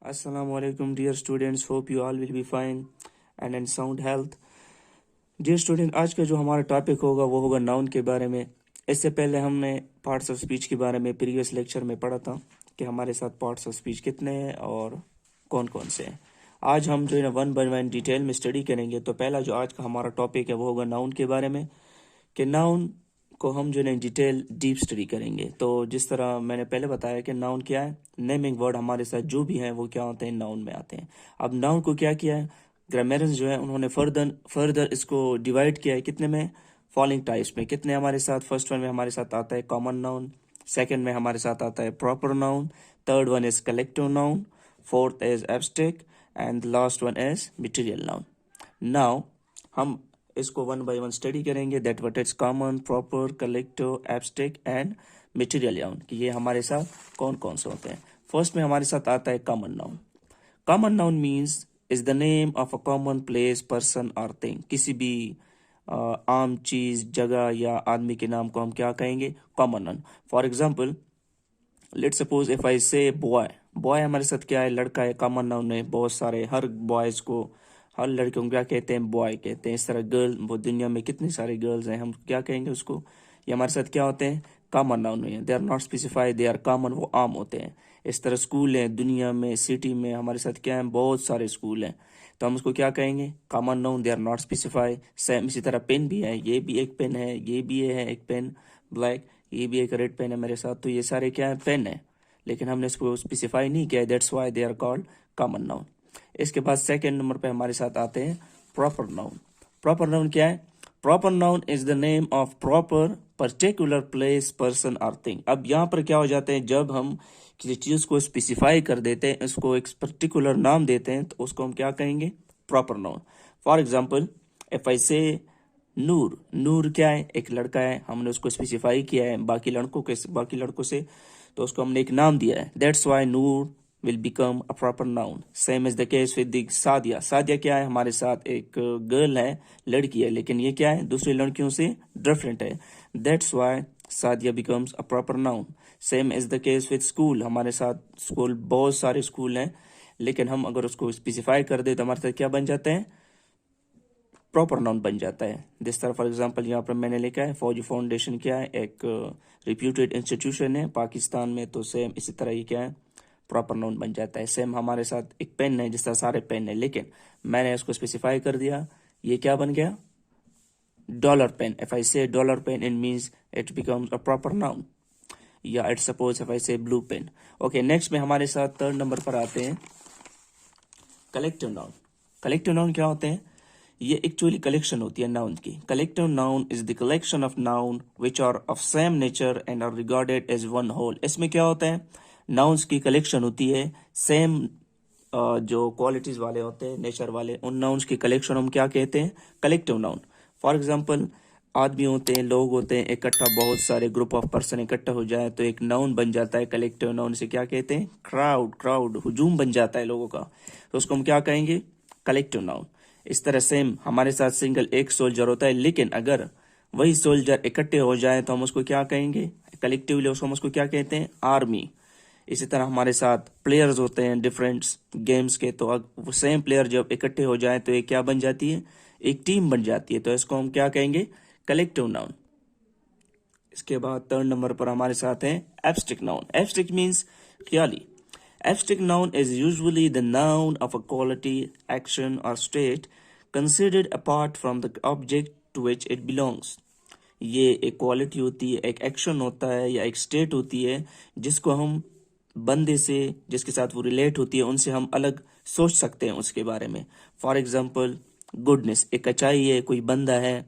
Assalamu alaikum dear students, hope you all will be fine and in sound health. Dear student, आज का जो हमारा topic होगा वो होगा नाउन के बारे में। इससे पहले हमने पार्ट्स ऑफ स्पीच के बारे में प्रीवियस लेक्चर में पढ़ा था कि हमारे साथ पार्ट्स ऑफ स्पीच कितने हैं और कौन कौन से हैं। आज हम जो है ना वन बाय वन डिटेल में स्टडी करेंगे। तो पहला जो आज का हमारा टॉपिक है वो होगा नाउन के बारे में, कि नाउन को हम जो है डिटेल डीप स्टडी करेंगे। तो जिस तरह मैंने पहले बताया कि नाउन क्या है, नेमिंग वर्ड हमारे साथ जो भी हैं वो क्या होते हैं, नाउन में आते हैं। अब नाउन को क्या किया है, ग्रामरियंस जो है उन्होंने फर्दर इसको डिवाइड किया है कितने में, फॉलोइंग टाइप्स में। कितने हमारे साथ, फर्स्ट वन में हमारे साथ आता है कॉमन नाउन, सेकंड में हमारे साथ आता है proper noun, third one is collective noun, fourth is abstract and last one is material noun. Now हम इसको वन बाय वन स्टडी करेंगे, that what is common, proper, collective, abstract and material noun, कि ये हमारे साथ कौन कौन से होते हैं। फर्स्ट में हमारे साथ आता है common noun. Common noun means is the name of a common place, person और थिंग। किसी भी आम चीज, जगह या आदमी के नाम को हम क्या कहेंगे, common noun. For example, let's suppose if I से बॉय, बॉय हमारे साथ क्या है, लड़का है, कॉमन नाउन है। बहुत सारे, हर बॉयज को, हर लड़कियों को क्या कहते हैं, बॉय कहते हैं। इस तरह गर्ल, वो दुनिया में कितनी सारी गर्ल्स हैं, हम क्या कहेंगे उसको, ये हमारे साथ क्या होते हैं, कॉमन नाउन है। They are not specified, they are common, वो आम होते हैं। इस तरह स्कूल है दुनिया में, सिटी में हमारे साथ क्या है, बहुत सारे स्कूल हैं, तो हम उसको क्या कहेंगे, common noun, they are not specify. Same इसी तरह पेन भी है, ये भी एक पेन है, ये भी है एक पेन ब्लैक, ये भी एक रेड पेन है मेरे साथ। तो ये सारे क्या है, पेन है, लेकिन हमने इसको स्पेसिफाई नहीं किया, that's why they are called common noun. इसके बाद सेकंड नंबर पे हमारे साथ आते हैं प्रॉपर नाउन। प्रॉपर नाउन क्या है, proper noun is the name of proper particular place, person और थिंग। अब यहाँ पर क्या हो जाते हैं, जब हम किसी चीज को स्पेसिफाई कर देते हैं, इसको एक पर्टिकुलर नाम देते हैं, तो उसको हम क्या कहेंगे, proper noun. For example, if I से नूर, नूर क्या है, एक लड़का है, हमने उसको स्पेसिफाई किया है बाकी लड़कों से, तो उसको हमने एक नाम दिया है, that's why Noor will become a proper noun. Same is the case with the Sadia. Sadia क्या है, हमारे साथ एक गर्ल है, लड़की है, लेकिन ये क्या है, दूसरी लड़कियों से डिफरेंट है, that's why Sadia becomes a proper noun. Same is the case with school। हमारे साथ स्कूल, बहुत सारे स्कूल हैं, लेकिन हम अगर उसको स्पेसिफाई कर दे तो हमारे साथ क्या बन जाते हैं, प्रॉपर नाउन बन जाता है। जिस तरह फॉर एग्जांपल यहाँ पर मैंने लिखा है, फौजी फाउंडेशन क्या है, एक रिप्यूटेड इंस्टीट्यूशन है पाकिस्तान में, तो सेम इसी तरह ये क्या है, प्रॉपर नाउन बन जाता है। सेम हमारे साथ एक पेन है, जिस तरह सारे पेन है, लेकिन मैंने इसको स्पेसिफाई कर दिया, ये क्या बन गया, dollar pen. If I say dollar pen, it means it becomes a proper noun. या it suppose if I say blue pen. Okay, next में हमारे साथ थर्ड नंबर पर आते हैं कलेक्टिव नाउन। कलेक्टिव नाउन क्या होते हैं, ये एक्चुअली कलेक्शन होती है नाउन की। Collective noun is the collection of noun which are of same nature and are regarded as one whole. इसमें क्या होता है, नाउन्स की कलेक्शन होती है, सेम जो क्वालिटीज वाले होते हैं, नेचर वाले, उन नाउन्स की कलेक्शन हम क्या कहते हैं, कलेक्टिव नाउन। फॉर एग्जांपल, आदमी होते हैं, लोग होते हैं इकट्ठा, बहुत सारे ग्रुप ऑफ पर्सन इकट्ठा हो जाए तो एक नाउन बन जाता है, कलेक्टिव नाउन से क्या कहते हैं, क्राउड। क्राउड हुजूम बन जाता है लोगों का, तो उसको हम क्या कहेंगे, कलेक्टिव नाउन। इस तरह सेम हमारे साथ सिंगल एक सोल्जर होता है, लेकिन अगर वही सोल्जर इकट्ठे हो जाए तो हम उसको क्या कहेंगे, कलेक्टिवली उसको हम उसको क्या कहते हैं, आर्मी। इसी तरह हमारे साथ प्लेयर्स होते हैं डिफरेंट गेम्स के, तो वो सेम प्लेयर जब इकट्ठे हो जाए तो एक क्या बन जाती है, एक टीम बन जाती है, तो इसको हम क्या कहेंगे, कलेक्टिव नाउन। इसके बाद थर्ड नंबर पर हमारे साथ है abstract noun. Abstract means Khyali. Abstract noun is usually the noun of a quality, action or state considered apart from the object to which it belongs. ये एक क्वालिटी होती है, एक एक्शन होता है या एक स्टेट होती है जिसको हम बंदे से, जिसके साथ वो रिलेट होती है, उनसे हम अलग सोच सकते हैं उसके बारे में। फॉर एग्जाम्पल, गुडनेस, एक अच्छाई है, कोई बंदा है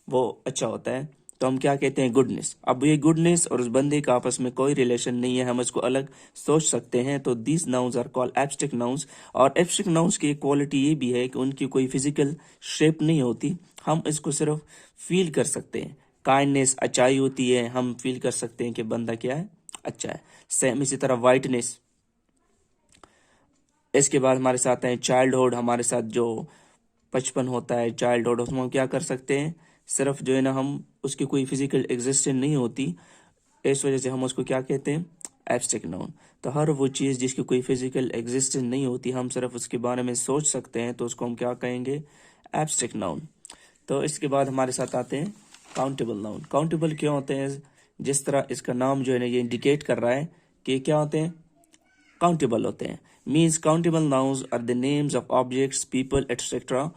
वो अच्छा होता है, तो हम क्या कहते हैं, गुडनेस। अब ये गुडनेस और उस बंदे का आपस में कोई रिलेशन नहीं है, हम इसको अलग सोच सकते हैं, तो these nouns are called abstract nouns. और एब्स्ट्रैक्ट नाउन्स की क्वालिटी ये भी है कि उनकी कोई फिजिकल शेप नहीं होती, हम इसको सिर्फ फील कर सकते हैं। काइंडनेस, अच्छाई होती है, हम फील कर सकते हैं कि बंदा क्या है, अच्छा है। सेम इसी तरह वाइटनेस। इसके बाद हमारे साथ है चाइल्डहुड। हमारे साथ जो बचपन होता है, चाइल्डहुड, उसमें हम क्या कर सकते हैं, सिर्फ जो है ना, हम उसकी कोई फिजिकल एग्जिस्टेंस नहीं होती, इस वजह से हम उसको क्या कहते हैं, एब्स्ट्रैक्ट नाउन। तो हर वो चीज़ जिसकी कोई फिजिकल एग्जिस्टेंस नहीं होती, हम सिर्फ उसके बारे में सोच सकते हैं, तो उसको हम क्या कहेंगे? Abstract noun. तो इसके बाद हमारे साथ आते हैं काउंटेबल नाउन। काउंटेबल क्यों होते हैं? जिस तरह इसका नाम जो है ना ये इंडिकेट कर रहा है कि क्या होते हैं? काउंटेबल होते हैं। Means countable nouns are the names of objects, people etcetera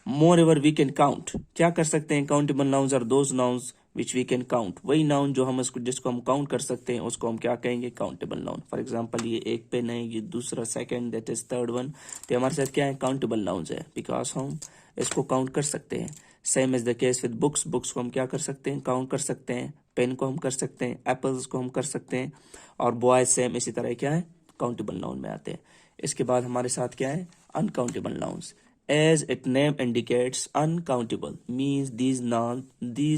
moreover we can count. क्या कर सकते हैं? Countable nouns are those nouns which we can count. वही नाउन जो हम इसको जिसको हम काउंट कर सकते हैं उसको हम क्या कहेंगे? Countable noun. फॉर एग्जाम्पल ये एक पेन है, ये दूसरा, second, that is third one. तो हमारे साथ क्या है? काउंटेबल नाउन्स है, बिकॉज हम इसको काउंट कर सकते हैं। Same is the case with books. Books को हम क्या कर सकते हैं? काउंट कर सकते हैं। पेन को हम कर सकते हैं, एप्पल्स को हम कर सकते हैं। और बॉय सेम इसी तरह क्या है? काउंटेबल नाउन में आते हैं। इसके बाद हमारे साथ क्या है? Uncountable nouns. As its name indicates, uncountable means these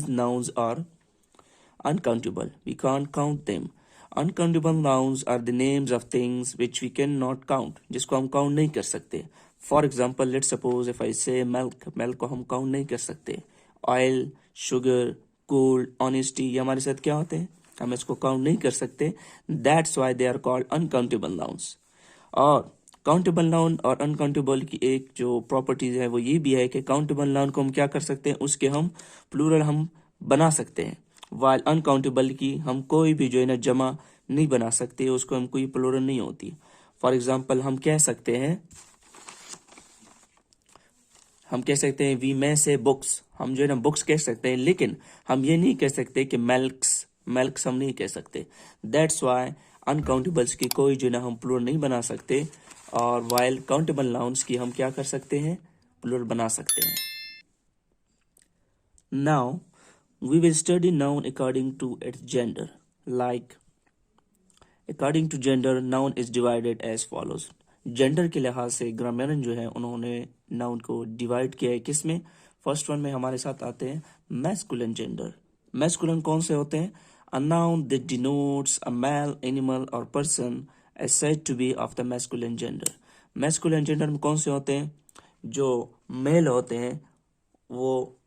nouns are uncountable. We can't count them. Uncountable nouns are the names of things which we cannot count, जिसको हम count नहीं कर सकते. For example, let's suppose if I say milk, milk को हम count नहीं कर सकते. Oil, sugar, gold, honesty, ये हमारे साथ क्या होते हैं? हम इसको count नहीं कर सकते. That's why they are called uncountable nouns. और काउंटेबल नाउन और अनकाउंटेबल की एक जो प्रॉपर्टीज है वो ये भी है कि काउंटेबल नाउन को हम क्या कर सकते हैं? उसके हम प्लूरल हम बना सकते हैं, वाइल अनकाउंटेबल की हम कोई भी जो है ना जमा नहीं बना सकते, उसको हम कोई प्लूरल नहीं होती। फॉर एग्जाम्पल हम कह सकते हैं वी में से बुक्स, हम जो है ना बुक्स कह सकते हैं, लेकिन हम ये नहीं कह सकते कि मेल्क्स हम नहीं कह सकते। दैट्स वाई अनकाउंटेबल्स की कोई जो है ना हम प्लूरल नहीं बना सकते, और वाइल काउंटेबल नाउन्स की हम क्या कर सकते हैं? प्लूरल बना सकते हैं। Now we will study noun according to its gender. Like according to gender noun is divided as follows. Gender के लिहाज से ग्रामरन जो है उन्होंने नाउन को डिवाइड किया है। किस में? फर्स्ट वन में हमारे साथ आते हैं मैस्कुलिन जेंडर। मैस्कुलिन कौन से होते हैं? A noun that denotes a male, animal or person is said to be of the masculine gender. Masculine gender में कौन से होते हैं? जो मेल होते हैं, वो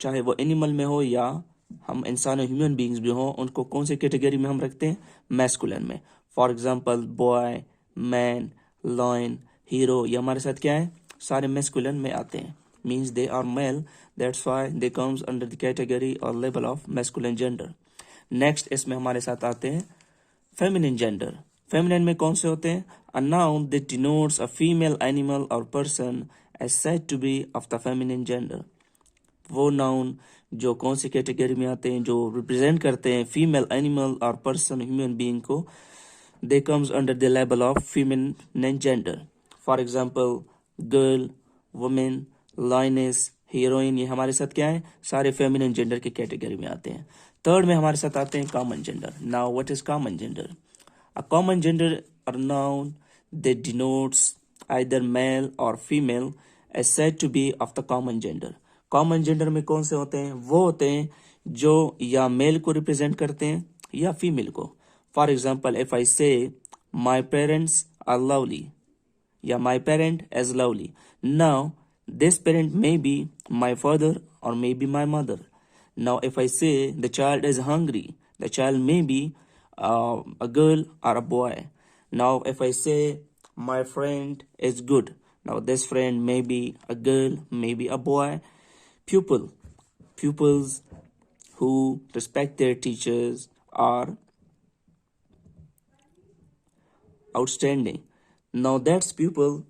चाहे वो एनिमल में हो या हम इंसान ह्यूमन बींग्स भी हो, उनको कौन से कैटेगरी में हम रखते हैं? मैस्कुलिन में। For example boy, man, lion, hero, ये हमारे साथ क्या है? सारे मैस्कुलिन में आते हैं। Means they are male, that's why they comes under the category और level of masculine gender. Next इसमें हमारे साथ आते हैं फेमिनिन जेंडर। फेमिनिन में कौन से होते हैं? A noun that denotes a female animal और person is said to be of the feminine gender. वो नाउन जो कौन सी कैटेगरी में आते हैं? जो रिप्रेजेंट करते हैं फीमेल एनिमल और पर्सन ह्यूमन बीइंग को, दे comes under the level of feminine gender. For example girl, women, lioness, heroine, ये हमारे साथ क्या है? सारे फेमिनिन जेंडर की कैटेगरी में आते हैं। थर्ड में हमारे साथ आते हैं common gender. Now what is common gender? A common gender are noun that denotes either male और female is said to be of the common gender. Common gender में कौन से होते हैं? वो होते हैं जो या मेल को रिप्रेजेंट करते हैं या फीमेल को। फॉर एग्जाम्पल इफ आई से माई पेरेंट्स आर लवली या my parent is lovely, now this parent may be my father or may be my mother. Now, if I say the child is hungry, the child may be a girl or a boy. Now, if I say my friend is good, now this friend may be a girl, may be a boy. Pupils who respect their teachers are outstanding. Now, that's pupil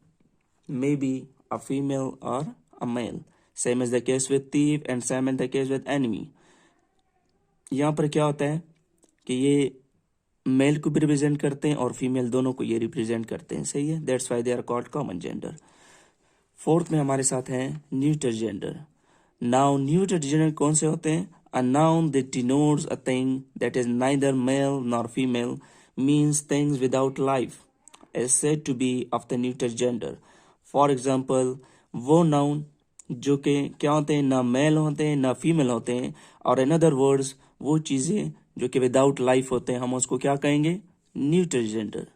may be a female or a male. Same is the case with thief and same is the case with enemy. यहाँ पर क्या होता है कि ये mail को भी represent करते हैं और फीमेल दोनों को ये रिप्रेजेंट करते हैं। सही है, that's why they are called common gender. Fourth में हमारे साथ हैं neuter gender. Now neuter gender कौन से होते हैं? A noun that denotes a thing that is neither male nor female, means things without life is said to be of the neuter gender. For example वो noun जो कि क्या होते हैं? ना मेल होते हैं ना फीमेल होते हैं, और इन अदर वर्ड्स वो चीज़ें जो कि विदाउट लाइफ होते हैं, हम उसको क्या कहेंगे? Neuter gender.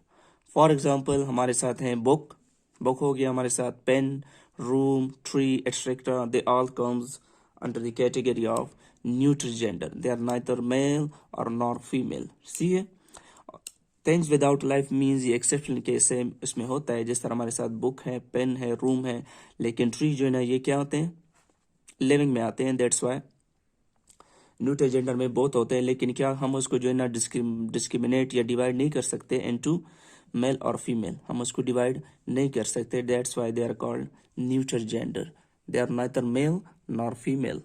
फॉर एग्जाम्पल हमारे साथ हैं बुक हो गया, हमारे साथ pen, room, tree etcetera, they all comes under the category of neuter gender. They are neither male और नॉर फीमेल। सी है, थिंग्स विदाउट लाइफ मीन्स ये एक्सेप्शनल केस है, इसमें होता है जिस तरह हमारे साथ बुक है, पेन है, रूम है, लेकिन ट्री जो है ना ये क्या होते हैं, लिविंग में आते हैं। दैट्स वाई न्यूट्रल जेंडर में बोथ होते हैं, लेकिन क्या हम उसको जो है ना डिस्क्रिमिनेट या डिवाइड नहीं कर सकते इनटू मेल और फीमेल, हम उसको डिवाइड नहीं कर सकते। That's why they are called neutral gender, they are neither male nor female.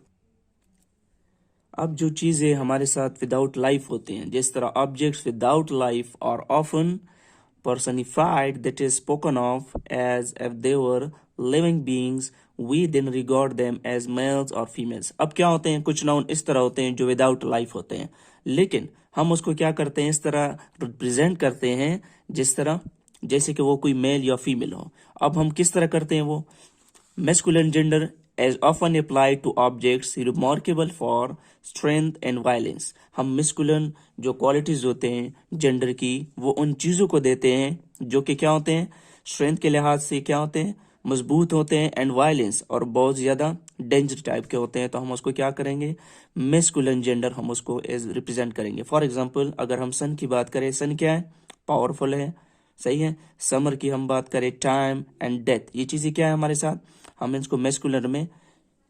अब जो चीज़ें हमारे साथ विदाउट लाइफ होती हैं, जिस तरह ऑब्जेक्ट्स विदाउट लाइफ और often personified, that is spoken of as if they were living beings, we then regard them as males or females। अब क्या होते हैं, कुछ नाउन इस तरह होते हैं जो विदाउट लाइफ होते हैं, लेकिन हम उसको क्या करते हैं, इस तरह रिप्रेजेंट करते हैं जिस तरह जैसे कि वो कोई मेल या फीमेल हो। अब हम किस तरह करते हैं, वो masculine gender as often applied to objects remarkable for strength and violence। हम masculine जो क्वालिटीज होते हैं जेंडर की, वो उन चीज़ों को देते हैं जो कि क्या होते हैं, स्ट्रेंथ के लिहाज से क्या होते हैं, मजबूत होते हैं, एंड वायलेंस और बहुत ज़्यादा डेंजर टाइप के होते हैं। तो हम उसको क्या करेंगे, masculine जेंडर हम उसको एज रिप्रेजेंट करेंगे। फॉर एग्जाम्पल अगर हम सन की बात करें, सन क्या है, पावरफुल है, सही है। समर की हम बात करें, टाइम एंड डेथ, ये चीज़ें क्या है हमारे साथ, हम इसको मैस्कुलर में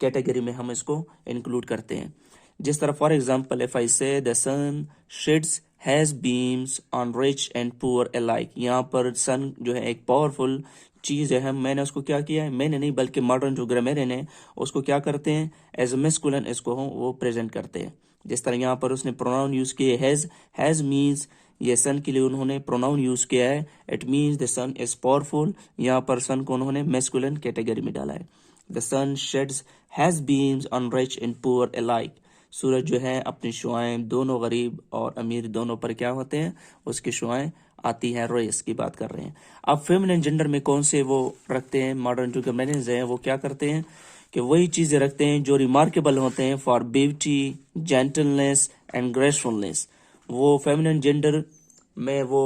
कैटेगरी में हम इसको इंक्लूड करते हैं। जिस तरह for example if I say the sun sheds has beams on rich and poor alike, यहाँ पर सन जो है एक पावरफुल चीज़ है, मैंने उसको क्या किया है, मैंने नहीं बल्कि मॉडर्न जो ग्रामेरियन है उसको क्या करते हैं, एज ए मैस्कुलिन इसको हम वो प्रेजेंट करते हैं। जिस तरह यहाँ पर उसने प्रोनाउन यूज़ किए, हैज़ मीन्स ये सन के लिए उन्होंने प्रोनाउन यूज़ किया है, it means the sun is powerful, यहाँ पर सन को उन्होंने मैस्कुलिन कैटेगरी में डाला है। The sun sheds has beams on rich and poor alike, सूरज जो है अपनी शुआएं दोनों गरीब और अमीर दोनों पर क्या होते हैं, उसकी शुआएं आती हैं। रेस की बात कर रहे हैं। अब फेमिनिन जेंडर में कौन से वो रखते हैं, मॉडर्न जो ग्रामेरियंस हैं वो क्या करते हैं कि वही चीज़ें रखते हैं जो रिमार्केबल होते हैं फॉर ब्यूटी, जेंटलनेस एंड ग्रेसफुलनेस। वो फेमिनिन जेंडर में वो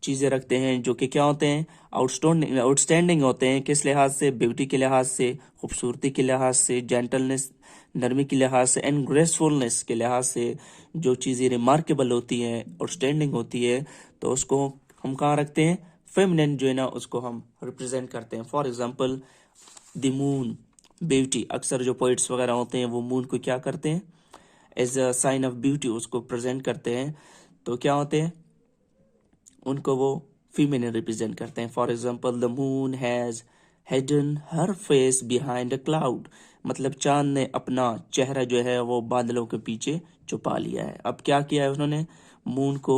चीज़ें रखते हैं जो कि क्या होते हैं, आउटस्टैंडिंग होते हैं, किस लिहाज से, ब्यूटी के लिहाज से, खूबसूरती के लिहाज से, जेंटलनेस नरमी के लिहाज से, एंड ग्रेसफुलनेस के लिहाज से। जो चीज़ें रिमार्केबल होती हैं, आउटस्टैंडिंग होती है, तो उसको हम कहाँ रखते हैं, फेमिनिन जो है ना उसको हम रिप्रेजेंट करते हैं। For example the moon, beauty, अक्सर जो पोइट्स वगैरह होते हैं वो मून को क्या करते हैं, as a sign of beauty उसको प्रेजेंट करते हैं। तो क्या होते हैं, उनको वो फीमेल रिप्रेजेंट करते हैं। For example the moon has hidden her face behind a cloud, मतलब चांद ने अपना चेहरा जो है वो बादलों के पीछे छुपा लिया है। अब क्या किया है उन्होंने, मून को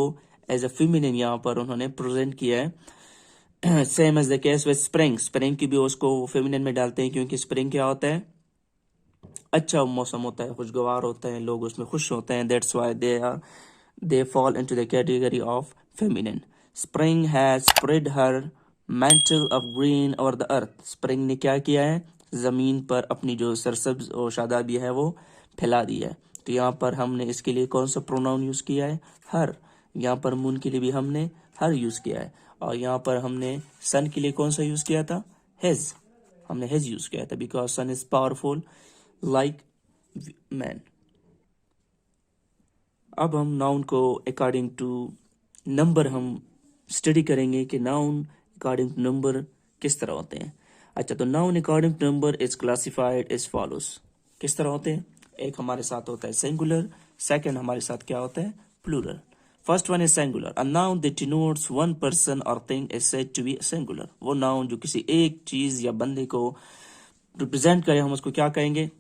एज अ फीमेल यहाँ पर उन्होंने प्रेजेंट किया है। Same as the case with spring, spring की भी उसको फेमिनिन में डालते हैं क्योंकि स्प्रिंग क्या होता है, अच्छा मौसम होता है, खुशगवार होता है, लोग उसमें खुश होते हैं। That's why they fall into the category of feminine. Spring has spread her mental of green over the earth, spring ने क्या किया है, जमीन पर अपनी जो सरसब्ज और शादाबी है वो फैला दी है। तो यहाँ पर हमने इसके लिए कौन सा प्रोनाउन यूज किया है, हर। यहाँ पर मून के लिए भी हमने हर यूज किया है, और यहाँ पर हमने सन के लिए कौन सा यूज किया था, हिज, हमने हिज यूज किया था because sun is powerful like man. अब हम नाउन को अकॉर्डिंग टू नंबर हम स्टडी करेंगे कि नाउन अकॉर्डिंग टू नंबर किस तरह होते हैं। अच्छा, तो noun according to number is classified is follows, किस तरह होते हैं, एक हमारे साथ होता है सिंगुलर, सेकंड हमारे साथ क्या होता है, plural. First one is singular, a noun that denotes one person और thing is said to be singular. वो नाउन जो किसी एक चीज या बंदे को रिप्रेजेंट करे हम उसको क्या कहेंगे,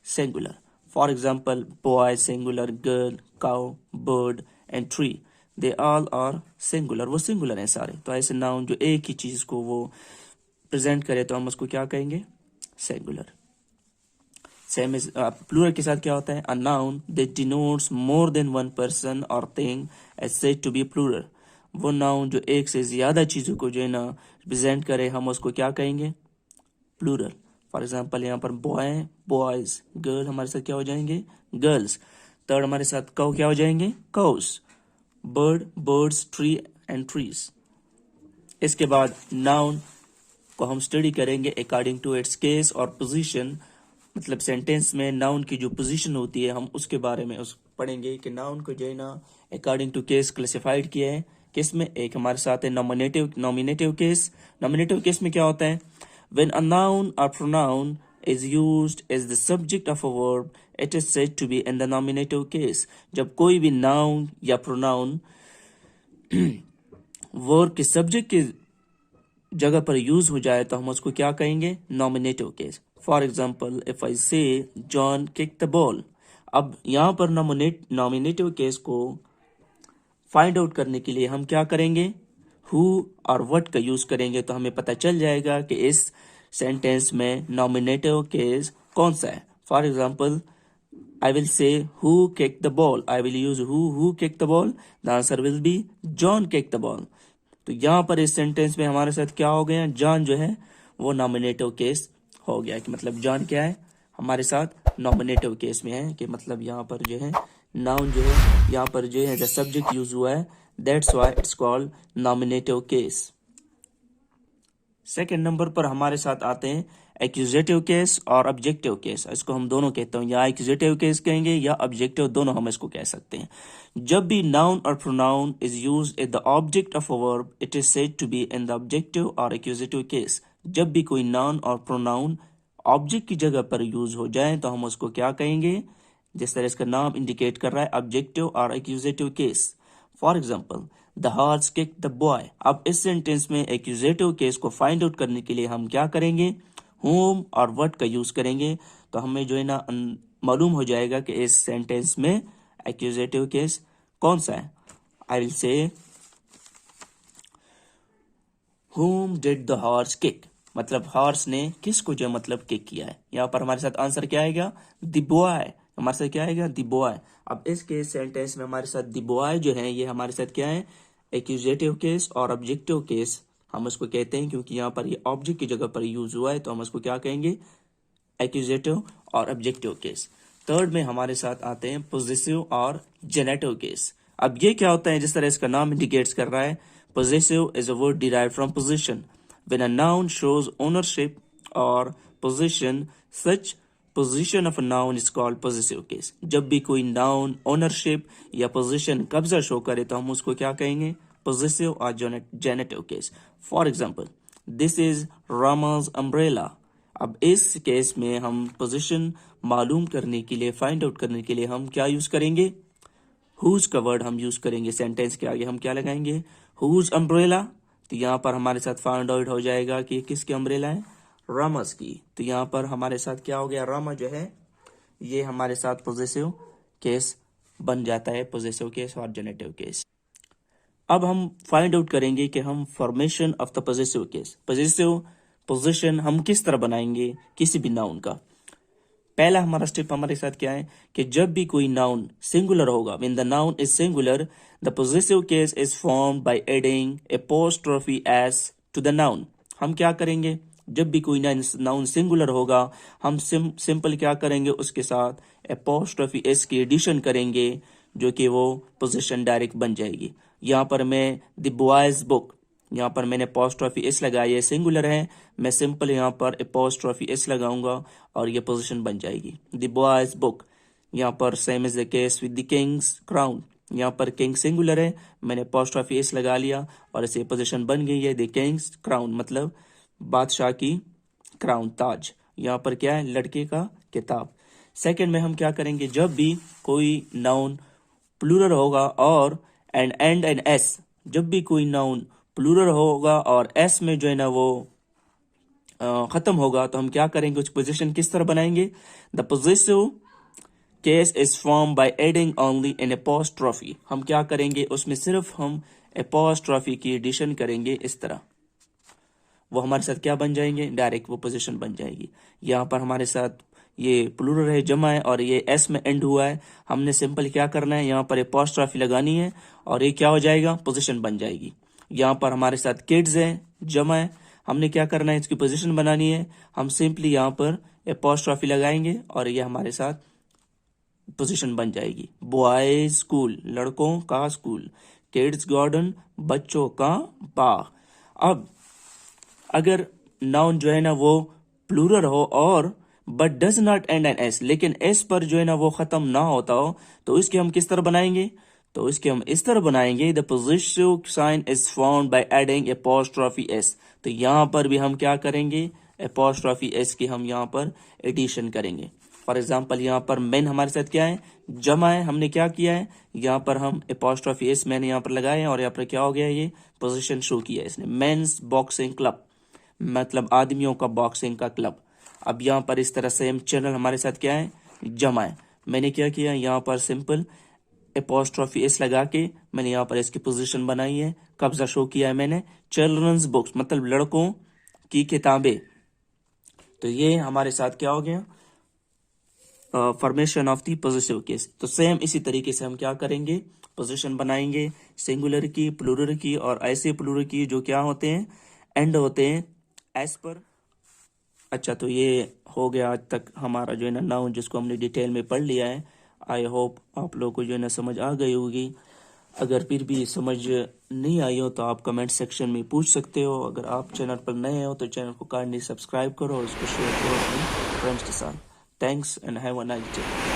singular. For example boy singular, girl, cow, bird and tree, they all are singular, वो सिंगुलर हैं सारे। तो ऐसे नाउन जो एक ही चीज को वो प्रेजेंट करे तो हम उसको क्या कहेंगे, सिंगुलर। सेम इज प्लूरल के साथ क्या होता है, a noun that denotes more than one person और thing is said to be plural. वो नाउन जो एक से ज्यादा चीजों को जो है ना रिप्रेजेंट करे हम उसको क्या कहेंगे, प्लूरल। फॉर एग्जाम्पल यहाँ पर बॉय बॉयज, गर्ल हमारे साथ क्या हो जाएंगे, गर्ल्स, थर्ड हमारे साथ काउ क्या हो जाएंगे, cows, bird birds, tree and trees. इसके बाद नाउन को हम स्टडी करेंगे अकॉर्डिंग टू इट्स केस और पोजीशन, मतलब सेंटेंस में नाउन की जो पोजीशन होती है हम उसके बारे में उस पढ़ेंगे कि नाउन को जो है ना अकॉर्डिंग टू केस क्लासिफाइड किया है किस में? एक हमारे साथ है नॉमिनेटिव केस। नॉमिनेटिव केस में क्या होता है? व्हेन अ नाउन और pronoun is used as the subject of a verb, it is said to be in the nominative case. जब कोई भी noun या pronoun verb के subject के जगह पर यूज हो जाए तो हम उसको क्या कहेंगे? Nominative case. For example, if I से जॉन किक द बॉल। अब यहाँ पर नॉमिनेटिव केस को फाइंड आउट करने के लिए हम क्या करेंगे? हु और व्हाट का यूज करेंगे, तो हमें पता चल जाएगा कि इस सेंटेंस में नॉमिनेटिव केस कौन सा है। For example, I will say who kicked the ball. I will use who kicked the ball. The answer will be John kicked the ball. तो यहाँ पर इस सेंटेंस में हमारे साथ क्या हो गया? जॉन जो है वो नॉमिनेटिव केस हो गया। कि मतलब जॉन क्या है? हमारे साथ नॉमिनेटिव केस में है। कि मतलब यहाँ पर जो है नाउन जो है यहाँ पर जो है द सब्जेक्ट यूज हुआ है, that's why it's called nominative case. Second number पर हमारे साथ आते हैं एक्यूजेटिव केस और ऑब्जेक्टिव केस। इसको हम दोनों कहते हैं, या एक्यूजेटिव केस कहेंगे या ऑब्जेक्टिव, दोनों हम इसको कह सकते हैं। जब भी नाउन और pronoun is used as the object of a verb, it is said to be in the objective और एक्यूजेटिव केस। जब भी कोई नाउन और प्रोनाउन ऑब्जेक्ट की जगह पर यूज हो जाए तो हम उसको क्या कहेंगे? जिस तरह इसका नाम इंडिकेट कर रहा है, ऑब्जेक्टिव और accusative case. For example, the horse kicked the boy. अब इस सेंटेंस में एक्यूजेटिव केस को फाइंड आउट करने के लिए हम क्या करेंगे? whom और what का यूज करेंगे। तो हमें जो है ना मालूम हो जाएगा कि इस सेंटेंस में एक्यूजेटिव केस कौन सा है। I will say whom did the horse kick, मतलब हॉर्स ने किसको जो मतलब किक किया है। यहाँ पर हमारे साथ आंसर क्या आएगा? The boy. हमारे साथ क्या आएगा? The boy. अब इस केस सेंटेंस में हमारे साथ द बॉय जो है ये हमारे साथ क्या है? एक्यूजेटिव केस और ऑब्जेक्टिव केस हम इसको कहते हैं, क्योंकि यहाँ पर ये ऑब्जेक्ट की जगह पर यूज हुआ है तो हम इसको क्या कहेंगे? एक्यूजेटिव और ऑब्जेक्टिव केस। थर्ड में हमारे साथ आते हैं पोजेसिव और जेनेटिव केस। अब ये क्या होता है? जिस तरह इसका नाम इंडिकेट्स कर रहा है, possessive is a word derived from position. When a noun shows ownership और position, such position of a noun is called possessive case. जब भी कोई नाउन ओनरशिप या पोजीशन कब्जा शो करे तो हम उसको क्या कहेंगे? पोजेसिव और genitive case. For example, this is रामा's अम्ब्रेला। अब इस केस में हम पोजीशन मालूम करने के लिए, फाइंड आउट करने के लिए हम क्या यूज करेंगे? हुज का वर्ड हम यूज करेंगे। सेंटेंस के आगे हम क्या लगाएंगे? Whose umbrella. तो यहाँ पर हमारे साथ फाइंड आउट हो जाएगा कि किसकी अम्ब्रेला है? रामा's की। तो यहाँ पर हमारे साथ क्या हो गया? रामा जो है ये हमारे साथ पोजेसिव केस बन जाता है, पोजेसिव केस और जेनेटिव केस। अब हम फाइंड आउट करेंगे कि हम formation of the possessive case, possessive position हम किस तरह बनाएंगे किसी भी नाउन का। पहला हमारा स्टेप हमारे साथ क्या है कि जब भी कोई नाउन सिंगुलर होगा, when the noun is singular, the possessive case is formed by adding apostrophe s to the noun. हम क्या करेंगे? जब भी कोई नाउन सिंगुलर होगा हम सिंपल क्या करेंगे? उसके साथ एपोस्ट्रोफी एस की एडिशन करेंगे, जो कि वो पोजीशन डायरेक्ट बन जाएगी। यहाँ पर मैं द बॉयज बुक, यहाँ पर मैंने एपोस्ट्रोफी एस लगाई है, सिंगुलर है, मैं सिंपल यहाँ पर एपोस्ट्रोफी एस लगाऊंगा और ये पोजीशन बन जाएगी, द बॉयज बुक। यहाँ पर same is the case with the Kings crown. यहाँ पर किंग सिंगुलर है, मैंने एपोस्ट्रोफी एस लगा लिया और ऐसे पोजीशन बन गई है द किंग्स क्राउन, मतलब बादशाह की क्राउन, ताज। यहाँ पर क्या है? लड़के का किताब। सेकंड में हम क्या करेंगे? जब भी कोई नाउन प्लूरल होगा और एंड एस, जब भी कोई नाउन प्लूरल होगा और एस में जो है ना वो खत्म होगा तो हम क्या करेंगे? उस पोजीशन किस तरह बनाएंगे? The possessive case is form by adding only an apostrophe. हम क्या करेंगे? उसमें सिर्फ हम एपोस्ट्रोफी की एडिशन करेंगे, इस तरह वो हमारे साथ क्या बन जाएंगे? डायरेक्ट वो पोजीशन बन जाएगी। यहाँ पर हमारे साथ ये प्लूरल है, जमा है, और ये एस में एंड हुआ है। हमने सिंपल क्या करना है? यहाँ पर एपोस्ट्रोफी लगानी है और ये क्या हो जाएगा? पोजीशन बन जाएगी। यहाँ पर हमारे साथ किड्स है, जमा है, हमने क्या करना है? इसकी पोजीशन बनानी है। हम सिंपली यहाँ पर एपोस्ट्रोफी लगाएंगे और ये हमारे साथ पोजीशन बन जाएगी। बॉयज स्कूल, लड़कों का स्कूल, किड्स गार्डन, बच्चों का बाग। अब अगर नाउन जो है ना वो प्लूरल हो और but does not end in s, लेकिन एस पर जो है ना वो खत्म ना होता हो, तो इसके हम किस तरह बनाएंगे? तो इसके हम इस तरह बनाएंगे, the possessive sign is found by adding apostrophe s. तो यहाँ पर भी हम क्या करेंगे, एपोस्ट्रोफी एस की हम यहाँ पर एडिशन करेंगे। फॉर एग्जाम्पल यहाँ पर मेन हमारे साथ क्या है, जमा है, हमने क्या किया है, यहाँ पर हम एपोस्ट्रोफी एस मैंने यहाँ पर लगाए हैं और यहाँ पर क्या हो गया, ये पोजीशन शो किया है इसने, मेंस बॉक्सिंग क्लब, मतलब आदमियों का बॉक्सिंग का क्लब। अब यहाँ पर इस तरह सेम चैनल हमारे साथ क्या है, जमा है। मैंने क्या किया, यहाँ पर सिंपल एपोस्ट्रोफी एस लगा के मैंने यहाँ पर इसकी पोजीशन बनाई है, कब्जा शो किया है मैंने, चिल्ड्रंस बुक्स मतलब लड़कों की किताबें। तो ये हमारे साथ क्या हो गया, formation of the possessive case. तो सेम इसी तरीके से हम क्या करेंगे, पोजीशन बनाएंगे सिंगुलर की, प्लूरल की और ऐसे प्लूरल की जो क्या होते हैं, एंड होते हैं एज पर। अच्छा, तो ये हो गया आज तक हमारा जो है ना नाउन, जिसको हमने डिटेल में पढ़ लिया है। आई होप आप लोगों को जो है ना समझ आ गई होगी। अगर फिर भी समझ नहीं आई हो तो आप कमेंट सेक्शन में पूछ सकते हो। अगर आप चैनल पर नए हो तो चैनल को काइंडली सब्सक्राइब करो और इसको शेयर करो अपने फ्रेंड्स के साथ। Thanks and have a nice day.